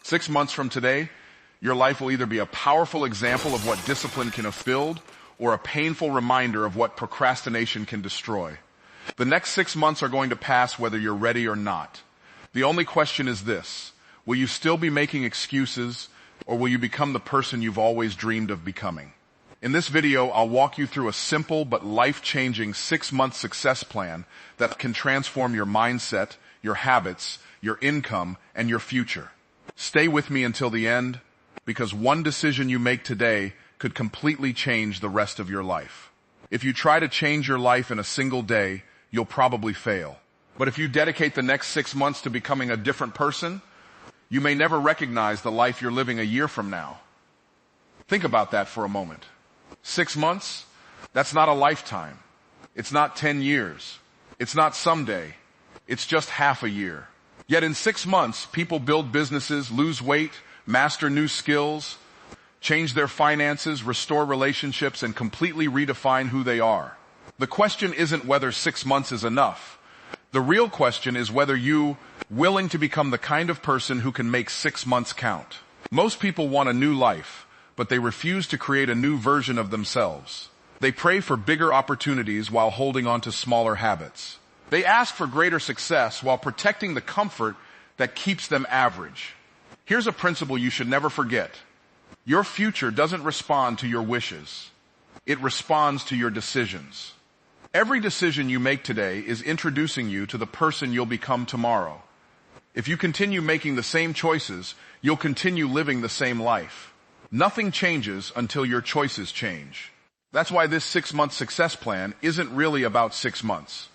6 months from today, your life will either be a powerful example of what discipline can build or a painful reminder of what procrastination can destroy. The next 6 months are going to pass whether you're ready or not. The only question is this: will you still be making excuses, or will you become the person you've always dreamed of becoming? In this video, I'll walk you through a simple but life-changing 6-month success plan that can transform your mindset, your habits, your income, and your future. Stay with me until the end, because one decision you make today could completely change the rest of your life. If you try to change your life in a single day, you'll probably fail. But if you dedicate the next 6 months to becoming a different person, you may never recognize the life you're living a year from now. Think about that for a moment. 6 months? That's not a lifetime. It's not 10 years. It's not someday. It's just half a year. Yet in 6 months, people build businesses, lose weight, master new skills, change their finances, restore relationships, and completely redefine who they are. The question isn't whether 6 months is enough. The real question is whether you're willing to become the kind of person who can make 6 months count. Most people want a new life, but they refuse to create a new version of themselves. They pray for bigger opportunities while holding on to smaller habits. They ask for greater success while protecting the comfort that keeps them average. Here's a principle you should never forget. Your future doesn't respond to your wishes. It responds to your decisions. Every decision you make today is introducing you to the person you'll become tomorrow. If you continue making the same choices, you'll continue living the same life. Nothing changes until your choices change. That's why this 6-month success plan isn't really about 6 months.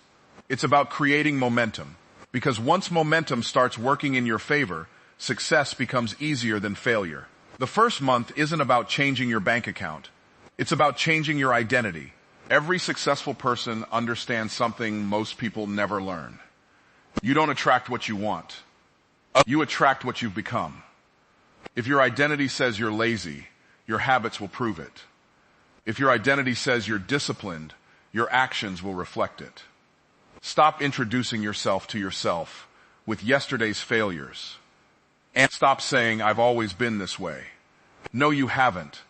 It's about creating momentum. Because once momentum starts working in your favor, success becomes easier than failure. The first month isn't about changing your bank account. It's about changing your identity. Every successful person understands something most people never learn. You don't attract what you want. You attract what you've become. If your identity says you're lazy, your habits will prove it. If your identity says you're disciplined, your actions will reflect it. Stop introducing yourself to yourself with yesterday's failures. And stop saying, "I've always been this way." No, you haven't.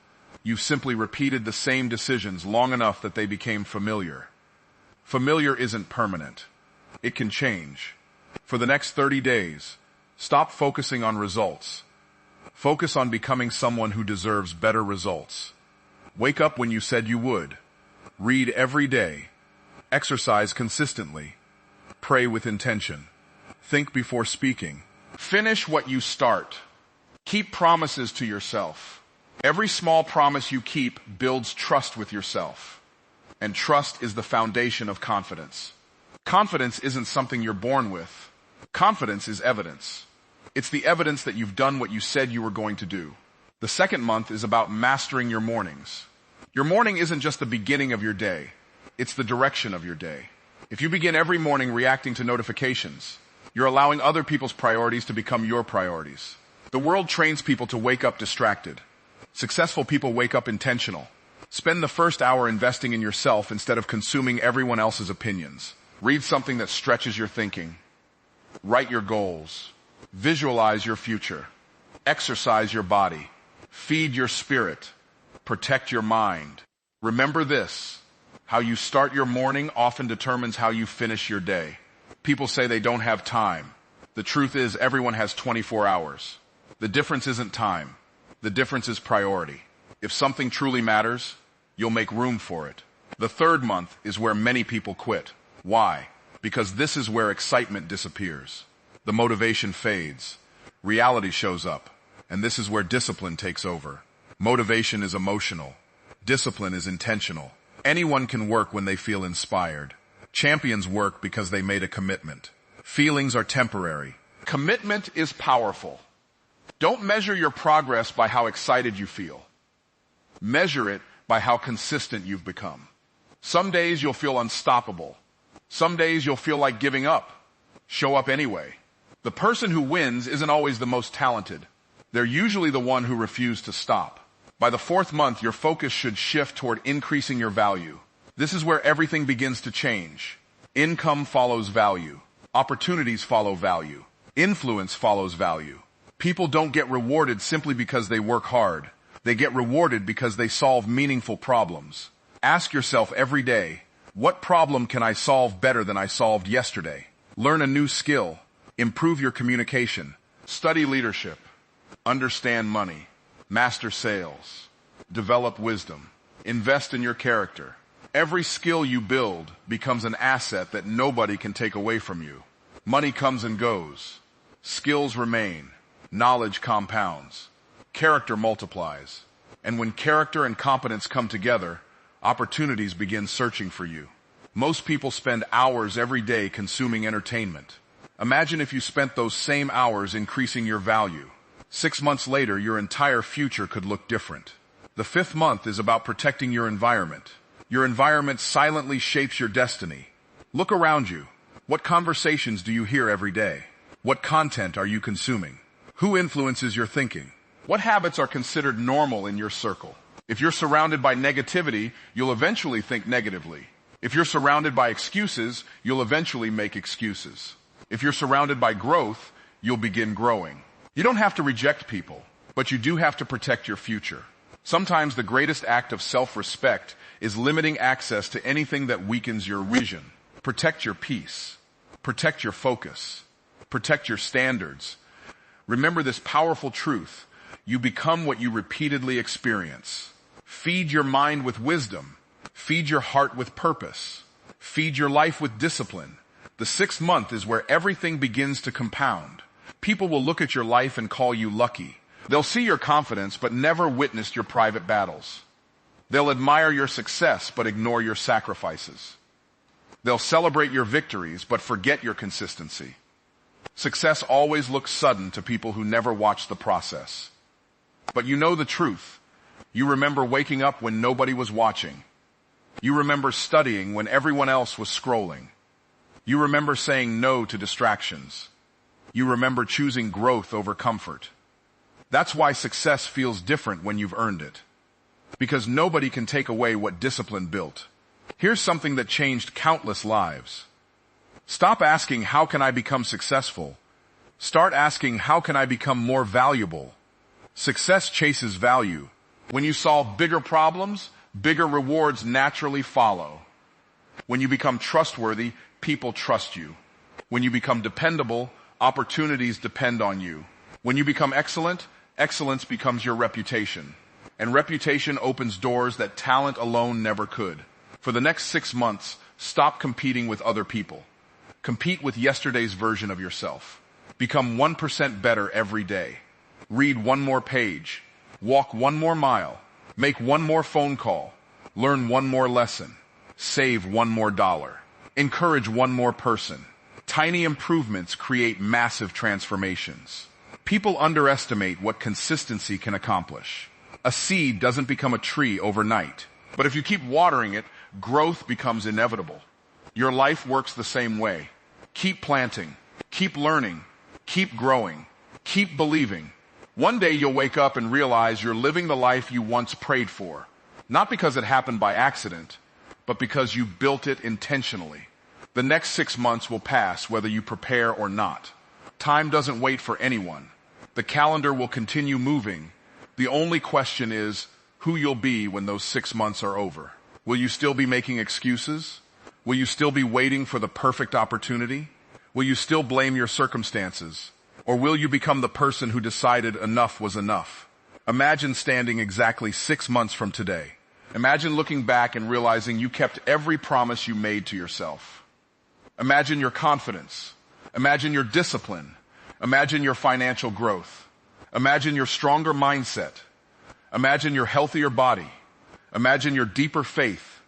You've simply repeated the same decisions long enough that they became familiar. Familiar isn't permanent. It can change. For the next 30 days, stop focusing on results. Focus on becoming someone who deserves better results. Wake up when you said you would. Read every day. Exercise consistently. Pray with intention. Think before speaking. Finish what you start. Keep promises to yourself. Every small promise you keep builds trust with yourself. And trust is the foundation of confidence. Confidence isn't something you're born with. Confidence is evidence. It's the evidence that you've done what you said you were going to do. The second month is about mastering your mornings. Your morning isn't just the beginning of your day. It's the direction of your day. If you begin every morning reacting to notifications, you're allowing other people's priorities to become your priorities. The world trains people to wake up distracted. Successful people wake up intentional. Spend the first hour investing in yourself instead of consuming everyone else's opinions. Read something that stretches your thinking. Write your goals. Visualize your future. Exercise your body. Feed your spirit. Protect your mind. Remember this: how you start your morning often determines how you finish your day. People say they don't have time. The truth is, everyone has 24 hours. The difference isn't time. The difference is priority. If something truly matters, you'll make room for it. The third month is where many people quit. Why? Because this is where excitement disappears. The motivation fades. Reality shows up. And this is where discipline takes over. Motivation is emotional. Discipline is intentional. Anyone can work when they feel inspired. Champions work because they made a commitment. Feelings are temporary. Commitment is powerful. Don't measure your progress by how excited you feel. Measure it by how consistent you've become. Some days you'll feel unstoppable. Some days you'll feel like giving up. Show up anyway. The person who wins isn't always the most talented. They're usually the one who refused to stop. By the fourth month, your focus should shift toward increasing your value. This is where everything begins to change. Income follows value. Opportunities follow value. Influence follows value. People don't get rewarded simply because they work hard. They get rewarded because they solve meaningful problems. Ask yourself every day, what problem can I solve better than I solved yesterday? Learn a new skill. Improve your communication. Study leadership. Understand money. Master sales. Develop wisdom. Invest in your character. Every skill you build becomes an asset that nobody can take away from you. Money comes and goes. Skills remain. Knowledge compounds. Character multiplies. And when character and competence come together, opportunities begin searching for you. Most people spend hours every day consuming entertainment. Imagine if you spent those same hours increasing your value. 6 months later, your entire future could look different. The 5th month is about protecting your environment. Your environment silently shapes your destiny. Look around you. What conversations do you hear every day? What content are you consuming? Who influences your thinking? What habits are considered normal in your circle? If you're surrounded by negativity, you'll eventually think negatively. If you're surrounded by excuses, you'll eventually make excuses. If you're surrounded by growth, you'll begin growing. You don't have to reject people, but you do have to protect your future. Sometimes the greatest act of self-respect is limiting access to anything that weakens your vision. Protect your peace. Protect your focus. Protect your standards. Remember this powerful truth. You become what you repeatedly experience. Feed your mind with wisdom. Feed your heart with purpose. Feed your life with discipline. The 6th month is where everything begins to compound. People will look at your life and call you lucky. They'll see your confidence but never witnessed your private battles. They'll admire your success but ignore your sacrifices. They'll celebrate your victories but forget your consistency. Success always looks sudden to people who never watch the process. But you know the truth. You remember waking up when nobody was watching. You remember studying when everyone else was scrolling. You remember saying no to distractions. You remember choosing growth over comfort. That's why success feels different when you've earned it. Because nobody can take away what discipline built. Here's something that changed countless lives. Stop asking, how can I become successful? Start asking, how can I become more valuable? Success chases value. When you solve bigger problems, bigger rewards naturally follow. When you become trustworthy, people trust you. When you become dependable, opportunities depend on you. When you become excellent, excellence becomes your reputation. And reputation opens doors that talent alone never could. For the next 6 months, stop competing with other people. Compete with yesterday's version of yourself. Become 1% better every day. Read 1 more page. Walk 1 more mile. Make 1 more phone call. Learn 1 more lesson. Save 1 more dollar. Encourage 1 more person. Tiny improvements create massive transformations. People underestimate what consistency can accomplish. A seed doesn't become a tree overnight. But if you keep watering it, growth becomes inevitable. Your life works the same way. Keep planting. Keep learning. Keep growing. Keep believing. One day you'll wake up and realize you're living the life you once prayed for. Not because it happened by accident, but because you built it intentionally. The next 6 months will pass whether you prepare or not. Time doesn't wait for anyone. The calendar will continue moving. The only question is who you'll be when those 6 months are over. Will you still be making excuses? Will you still be waiting for the perfect opportunity? Will you still blame your circumstances? Or will you become the person who decided enough was enough? Imagine standing exactly 6 months from today. Imagine looking back and realizing you kept every promise you made to yourself. Imagine your confidence. Imagine your discipline. Imagine your financial growth. Imagine your stronger mindset. Imagine your healthier body. Imagine your deeper faith.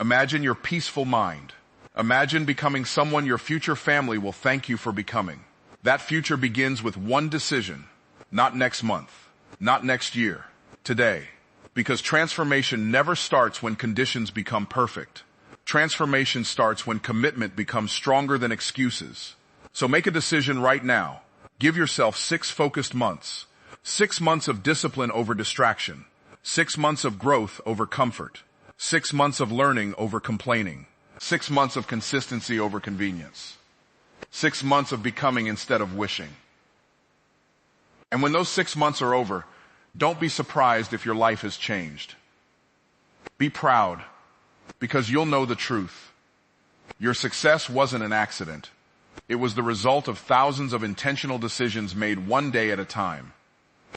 Imagine your peaceful mind. Imagine becoming someone your future family will thank you for becoming. That future begins with 1 decision, not next month, not next year, today. Because transformation never starts when conditions become perfect. Transformation starts when commitment becomes stronger than excuses. So make a decision right now. Give yourself 6 focused months. 6 months of discipline over distraction. 6 months of growth over comfort. 6 months of learning over complaining. 6 months of consistency over convenience. 6 months of becoming instead of wishing. And when those 6 months are over, don't be surprised if your life has changed. Be proud, because you'll know the truth. Your success wasn't an accident. It was the result of thousands of intentional decisions made one day at a time.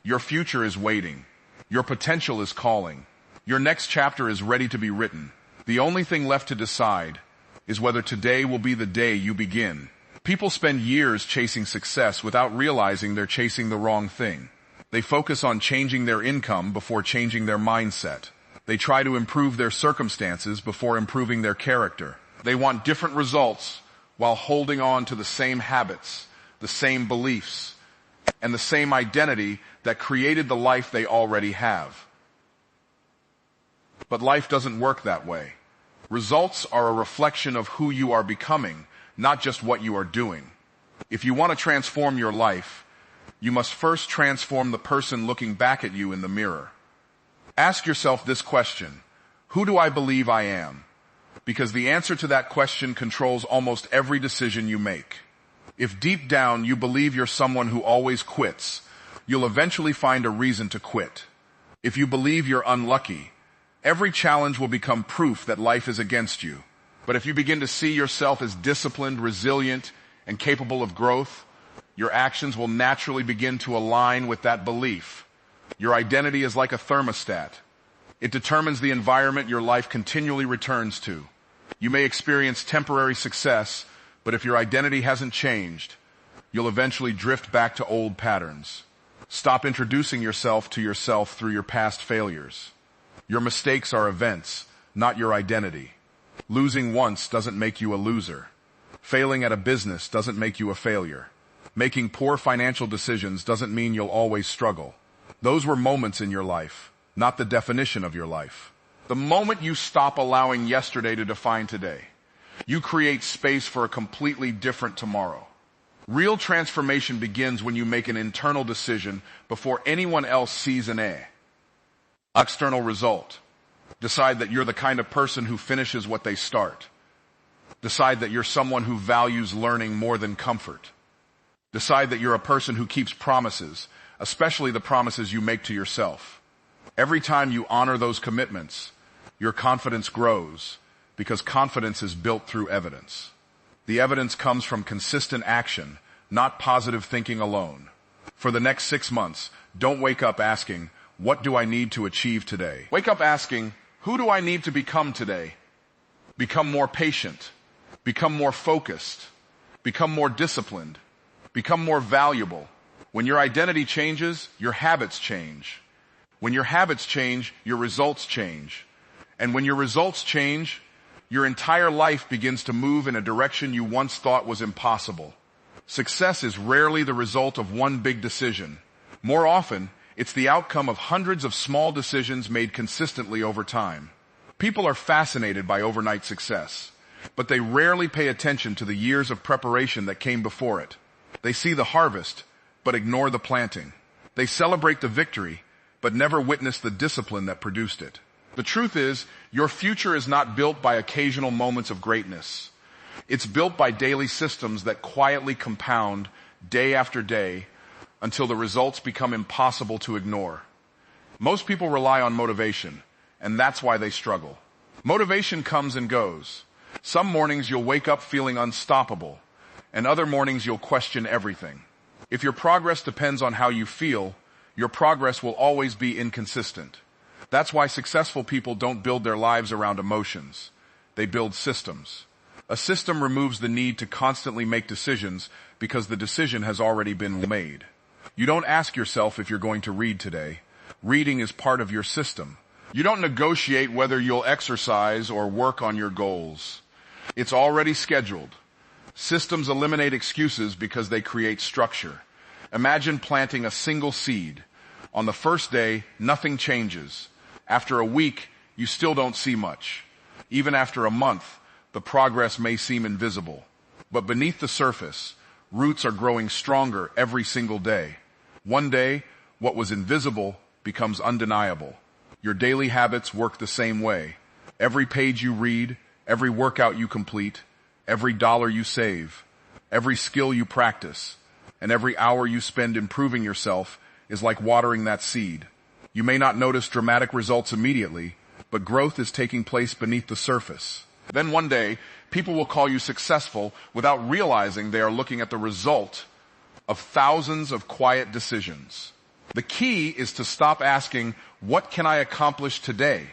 Your future is waiting. Your potential is calling. Your next chapter is ready to be written. The only thing left to decide is whether today will be the day you begin. People spend years chasing success without realizing they're chasing the wrong thing. They focus on changing their income before changing their mindset. They try to improve their circumstances before improving their character. They want different results while holding on to the same habits, the same beliefs, and the same identity that created the life they already have. But life doesn't work that way. Results are a reflection of who you are becoming, not just what you are doing. If you want to transform your life, you must first transform the person looking back at you in the mirror. Ask yourself this question: who do I believe I am? Because the answer to that question controls almost every decision you make. If deep down you believe you're someone who always quits, you'll eventually find a reason to quit. If you believe you're unlucky, every challenge will become proof that life is against you. But if you begin to see yourself as disciplined, resilient, and capable of growth, your actions will naturally begin to align with that belief. Your identity is like a thermostat. It determines the environment your life continually returns to. You may experience temporary success, but if your identity hasn't changed, you'll eventually drift back to old patterns. Stop introducing yourself to yourself through your past failures. Your mistakes are events, not your identity. Losing once doesn't make you a loser. Failing at a business doesn't make you a failure. Making poor financial decisions doesn't mean you'll always struggle. Those were moments in your life, not the definition of your life. The moment you stop allowing yesterday to define today, you create space for a completely different tomorrow. Real transformation begins when you make an internal decision before anyone else sees an external result. Decide that you're the kind of person who finishes what they start. Decide that you're someone who values learning more than comfort. Decide that you're a person who keeps promises, especially the promises you make to yourself. Every time you honor those commitments, your confidence grows, because confidence is built through evidence. The evidence comes from consistent action, not positive thinking alone. For the next 6 months, don't wake up asking, what do I need to achieve today? Wake up asking, who do I need to become today? Become more patient. Become more focused. Become more disciplined. Become more valuable. When your identity changes, your habits change. When your habits change, your results change. And when your results change, your entire life begins to move in a direction you once thought was impossible. Success is rarely the result of one big decision. More often, it's the outcome of hundreds of small decisions made consistently over time. People are fascinated by overnight success, but they rarely pay attention to the years of preparation that came before it. They see the harvest, but ignore the planting. They celebrate the victory, but never witness the discipline that produced it. The truth is, your future is not built by occasional moments of greatness. It's built by daily systems that quietly compound day after day until the results become impossible to ignore. Most people rely on motivation, and that's why they struggle. Motivation comes and goes. Some mornings you'll wake up feeling unstoppable, and other mornings you'll question everything. If your progress depends on how you feel, your progress will always be inconsistent. That's why successful people don't build their lives around emotions. They build systems. A system removes the need to constantly make decisions because the decision has already been made. You don't ask yourself if you're going to read today. Reading is part of your system. You don't negotiate whether you'll exercise or work on your goals. It's already scheduled. Systems eliminate excuses because they create structure. Imagine planting a single seed. On the first day, nothing changes. After a week, you still don't see much. Even after a month, the progress may seem invisible. But beneath the surface, roots are growing stronger every single day. One day, what was invisible becomes undeniable. Your daily habits work the same way. Every page you read, every workout you complete, every dollar you save, every skill you practice, and every hour you spend improving yourself is like watering that seed. You may not notice dramatic results immediately, but growth is taking place beneath the surface. Then one day, people will call you successful without realizing they are looking at the result of thousands of quiet decisions. The key is to stop asking, what can I accomplish today?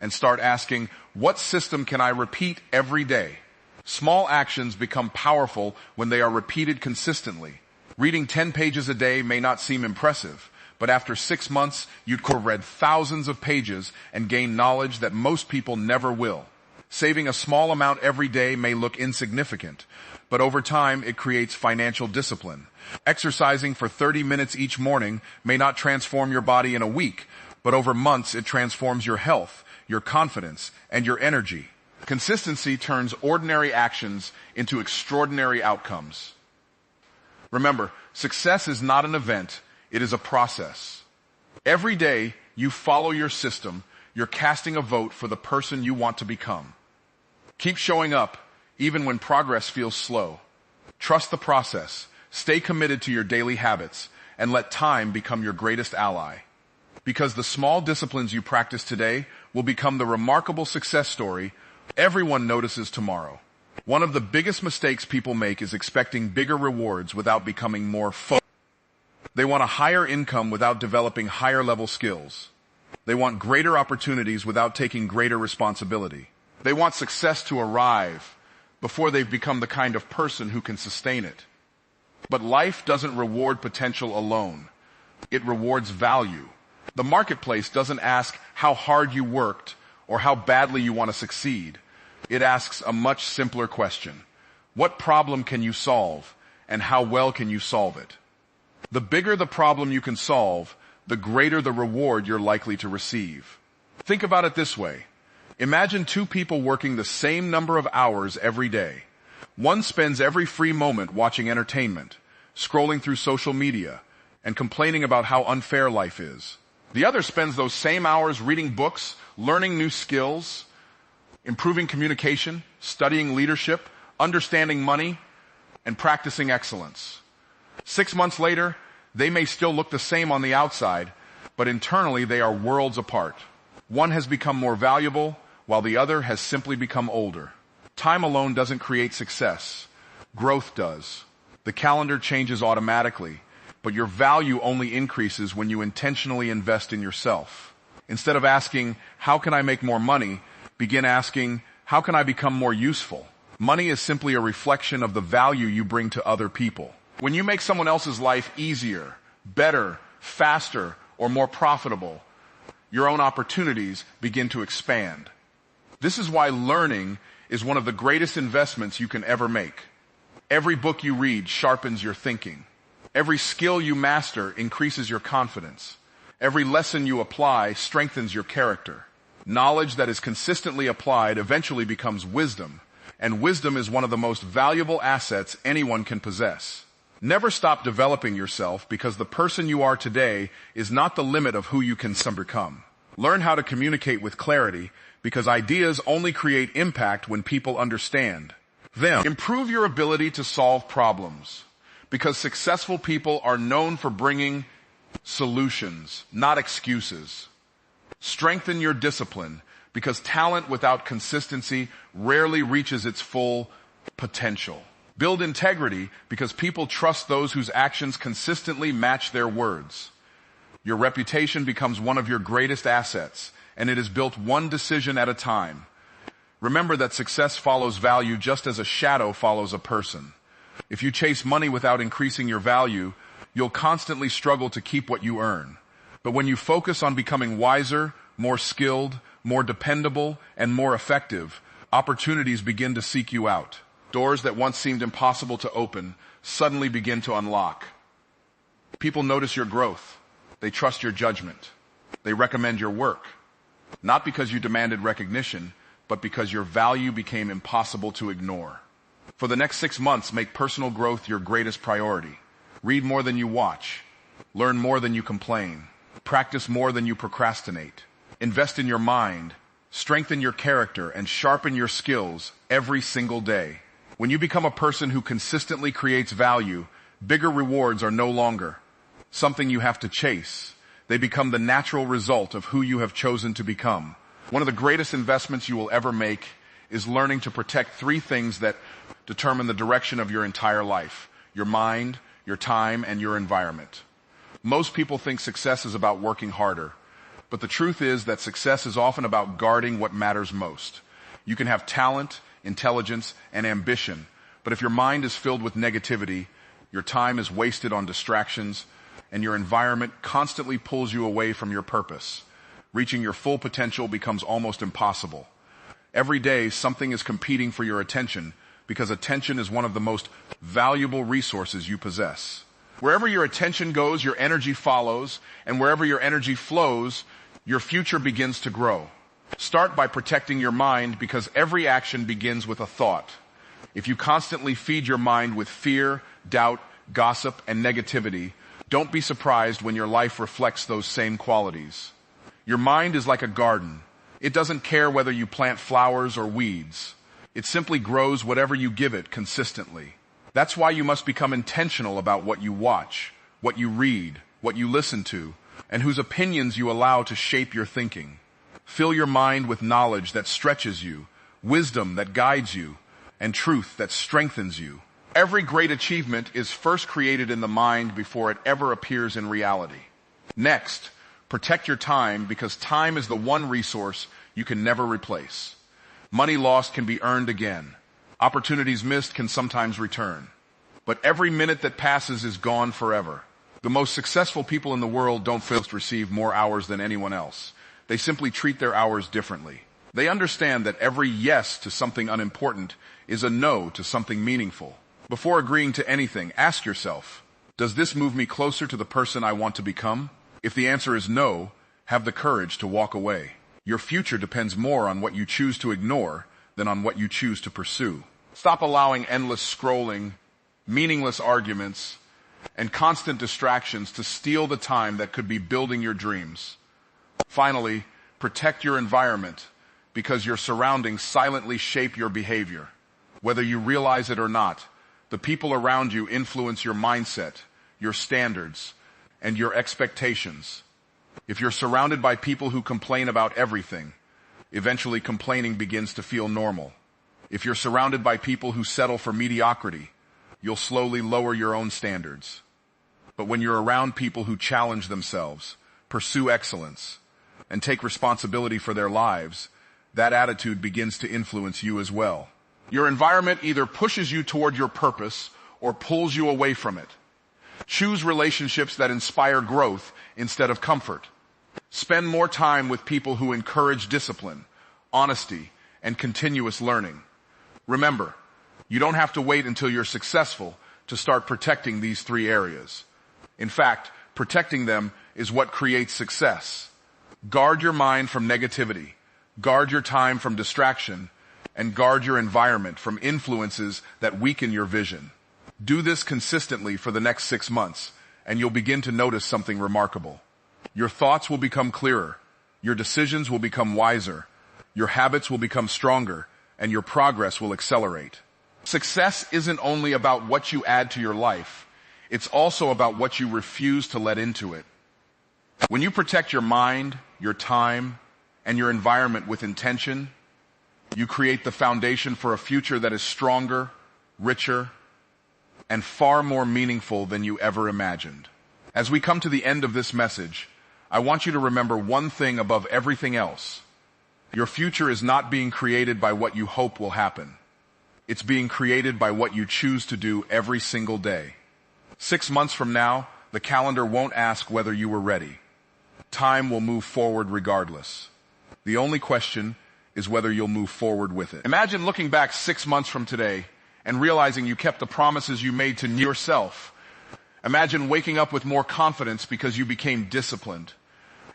And start asking, what system can I repeat every day? Small actions become powerful when they are repeated consistently. Reading 10 pages a day may not seem impressive, but after 6 months, you'd have read thousands of pages and gain knowledge that most people never will. Saving a small amount every day may look insignificant, but over time it creates financial discipline. Exercising for 30 minutes each morning may not transform your body in a week, but over months it transforms your health, your confidence, and your energy. Consistency turns ordinary actions into extraordinary outcomes. Remember, success is not an event, it is a process. Every day you follow your system, you're casting a vote for the person you want to become. Keep showing up, even when progress feels slow. Trust the process, stay committed to your daily habits, and let time become your greatest ally. Because the small disciplines you practice today will become the remarkable success story everyone notices tomorrow. One of the biggest mistakes people make is expecting bigger rewards without becoming more focused. They want a higher income without developing higher level skills. They want greater opportunities without taking greater responsibility. They want success to arrive before they've become the kind of person who can sustain it. But life doesn't reward potential alone. It rewards value. The marketplace doesn't ask how hard you worked or how badly you want to succeed. It asks a much simpler question. What problem can you solve, and how well can you solve it? The bigger the problem you can solve, the greater the reward you're likely to receive. Think about it this way. Imagine two people working the same number of hours every day. One spends every free moment watching entertainment, scrolling through social media, and complaining about how unfair life is. The other spends those same hours reading books, learning new skills, improving communication, studying leadership, understanding money, and practicing excellence. 6 months later, they may still look the same on the outside, but internally they are worlds apart. One has become more valuable, while the other has simply become older. Time alone doesn't create success. Growth does. The calendar changes automatically, but your value only increases when you intentionally invest in yourself. Instead of asking, how can I make more money, begin asking, how can I become more useful? Money is simply a reflection of the value you bring to other people. When you make someone else's life easier, better, faster, or more profitable, your own opportunities begin to expand. This is why learning is one of the greatest investments you can ever make. Every book you read sharpens your thinking. Every skill you master increases your confidence. Every lesson you apply strengthens your character. Knowledge that is consistently applied eventually becomes wisdom, and wisdom is one of the most valuable assets anyone can possess. Never stop developing yourself, because the person you are today is not the limit of who you can become. Learn how to communicate with clarity, because ideas only create impact when people understand them. Improve your ability to solve problems, because successful people are known for bringing solutions, not excuses. Strengthen your discipline, because talent without consistency rarely reaches its full potential. Build integrity, because people trust those whose actions consistently match their words. Your reputation becomes one of your greatest assets, and it is built one decision at a time. Remember that success follows value just as a shadow follows a person. If you chase money without increasing your value, you'll constantly struggle to keep what you earn. But when you focus on becoming wiser, more skilled, more dependable, and more effective, opportunities begin to seek you out. Doors that once seemed impossible to open suddenly begin to unlock. People notice your growth. They trust your judgment. They recommend your work. Not because you demanded recognition, but because your value became impossible to ignore. For the next 6 months, make personal growth your greatest priority. Read more than you watch. Learn more than you complain. Practice more than you procrastinate. Invest in your mind. Strengthen your character and sharpen your skills every single day. When you become a person who consistently creates value, bigger rewards are no longer something you have to chase. They become the natural result of who you have chosen to become. One of the greatest investments you will ever make is learning to protect three things that determine the direction of your entire life: your mind, your time, and your environment. Most people think success is about working harder, but the truth is that success is often about guarding what matters most. You can have talent, intelligence, and ambition, but if your mind is filled with negativity, your time is wasted on distractions, and your environment constantly pulls you away from your purpose. Reaching your full potential becomes almost impossible. Every day, something is competing for your attention, because attention is one of the most valuable resources you possess. Wherever your attention goes, your energy follows, and wherever your energy flows, your future begins to grow. Start by protecting your mind, because every action begins with a thought. If you constantly feed your mind with fear, doubt, gossip, and negativity, don't be surprised when your life reflects those same qualities. Your mind is like a garden. It doesn't care whether you plant flowers or weeds. It simply grows whatever you give it consistently. That's why you must become intentional about what you watch, what you read, what you listen to, and whose opinions you allow to shape your thinking. Fill your mind with knowledge that stretches you, wisdom that guides you, and truth that strengthens you. Every great achievement is first created in the mind before it ever appears in reality. Next, protect your time, because time is the one resource you can never replace. Money lost can be earned again. Opportunities missed can sometimes return. But every minute that passes is gone forever. The most successful people in the world don't receive more hours than anyone else. They simply treat their hours differently. They understand that every yes to something unimportant is a no to something meaningful. Before agreeing to anything, ask yourself, does this move me closer to the person I want to become? If the answer is no, have the courage to walk away. Your future depends more on what you choose to ignore than on what you choose to pursue. Stop allowing endless scrolling, meaningless arguments, and constant distractions to steal the time that could be building your dreams. Finally, protect your environment, because your surroundings silently shape your behavior. Whether you realize it or not, the people around you influence your mindset, your standards, and your expectations. If you're surrounded by people who complain about everything, eventually complaining begins to feel normal. If you're surrounded by people who settle for mediocrity, you'll slowly lower your own standards. But when you're around people who challenge themselves, pursue excellence, and take responsibility for their lives, that attitude begins to influence you as well. Your environment either pushes you toward your purpose or pulls you away from it. Choose relationships that inspire growth instead of comfort. Spend more time with people who encourage discipline, honesty, and continuous learning. Remember, you don't have to wait until you're successful to start protecting these three areas. In fact, protecting them is what creates success. Guard your mind from negativity, guard your time from distraction, and guard your environment from influences that weaken your vision. Do this consistently for the next 6 months, and you'll begin to notice something remarkable. Your thoughts will become clearer, your decisions will become wiser, your habits will become stronger, and your progress will accelerate. Success isn't only about what you add to your life, it's also about what you refuse to let into it. When you protect your mind, your time, and your environment with intention, you create the foundation for a future that is stronger, richer, and far more meaningful than you ever imagined. As we come to the end of this message, I want you to remember one thing above everything else. Your future is not being created by what you hope will happen. It's being created by what you choose to do every single day. 6 months from now, the calendar won't ask whether you were ready. Time will move forward regardless. The only question is whether you'll move forward with it. Imagine looking back 6 months from today and realizing you kept the promises you made to yourself. Imagine waking up with more confidence because you became disciplined.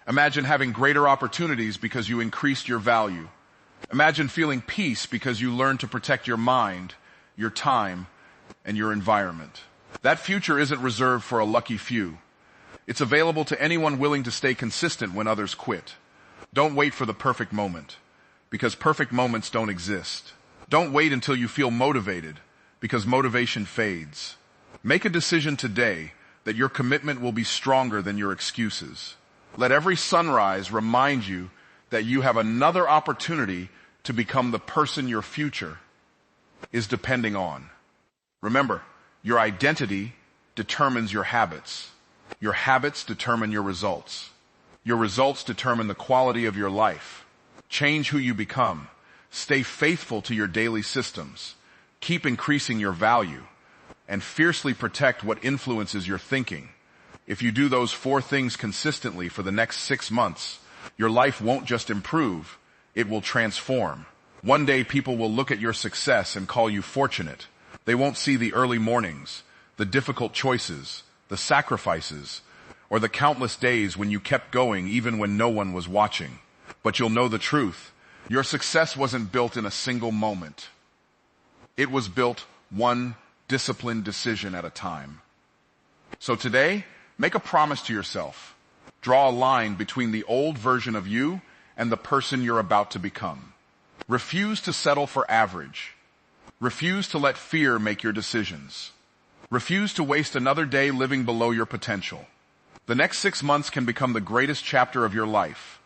Imagine having greater opportunities because you increased your value. Imagine feeling peace because you learned to protect your mind, your time, and your environment. That future isn't reserved for a lucky few. It's available to anyone willing to stay consistent when others quit. Don't wait for the perfect moment, because perfect moments don't exist. Don't wait until you feel motivated, because motivation fades. Make a decision today, that your commitment will be stronger than your excuses. Let every sunrise remind you that you have another opportunity to become the person your future is depending on. Remember, your identity determines your habits. Your habits determine your results. Your results determine the quality of your life. Change who you become. Stay faithful to your daily systems. Keep increasing your value. And fiercely protect what influences your thinking. If you do those 4 things consistently for the next 6 months, your life won't just improve, it will transform. One day people will look at your success and call you fortunate. They won't see the early mornings, the difficult choices, the sacrifices, or the countless days when you kept going even when no one was watching. But you'll know the truth. Your success wasn't built in a single moment. It was built one disciplined decision at a time. So today, make a promise to yourself. Draw a line between the old version of you and the person you're about to become. Refuse to settle for average. Refuse to let fear make your decisions. Refuse to waste another day living below your potential. The next 6 months can become the greatest chapter of your life,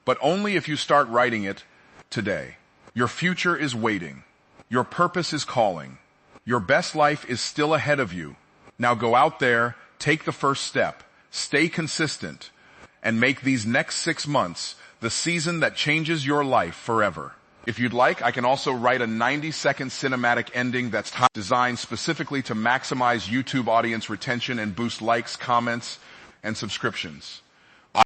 but only if you start writing it today. Your future is waiting. Your purpose is calling. Your best life is still ahead of you. Now go out there, take the first step, stay consistent, and make these next 6 months the season that changes your life forever. If you'd like, I can also write a 90-second cinematic ending that's designed specifically to maximize YouTube audience retention and boost likes, comments, and subscriptions.